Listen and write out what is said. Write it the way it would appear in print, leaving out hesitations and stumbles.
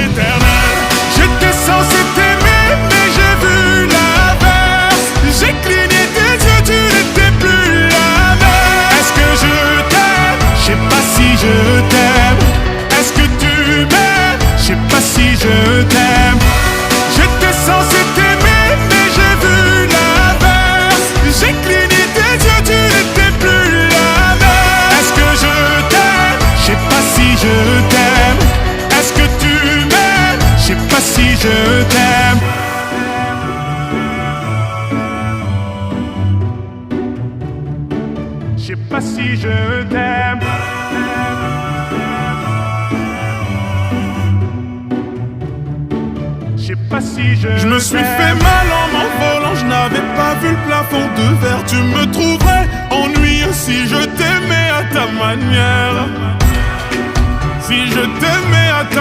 éternelle. J'étais censé t'aimer, mais j'ai vu l'inverse. J'ai cligné tes yeux, tu n'étais plus la même. Est-ce que je t'aime? Je sais pas si je t'aime. Est-ce que tu m'aimes? Je sais pas si je t'aime. J'étais censé t'aimer, mais j'ai vu l'inverse. J'ai cligné tes yeux, tu n'étais plus la même. Est-ce que je t'aime? Je sais pas si je t'aime. Est-ce que tu m'aimes? Je sais pas si je t'aime. Je sais pas si je t'aime. Je sais pas si je me suis fait mal en m'envolant, je n'avais pas vu le plafond de verre. Tu me trouverais ennuyeux si je t'aimais à ta manière. Si je t'aimais à ta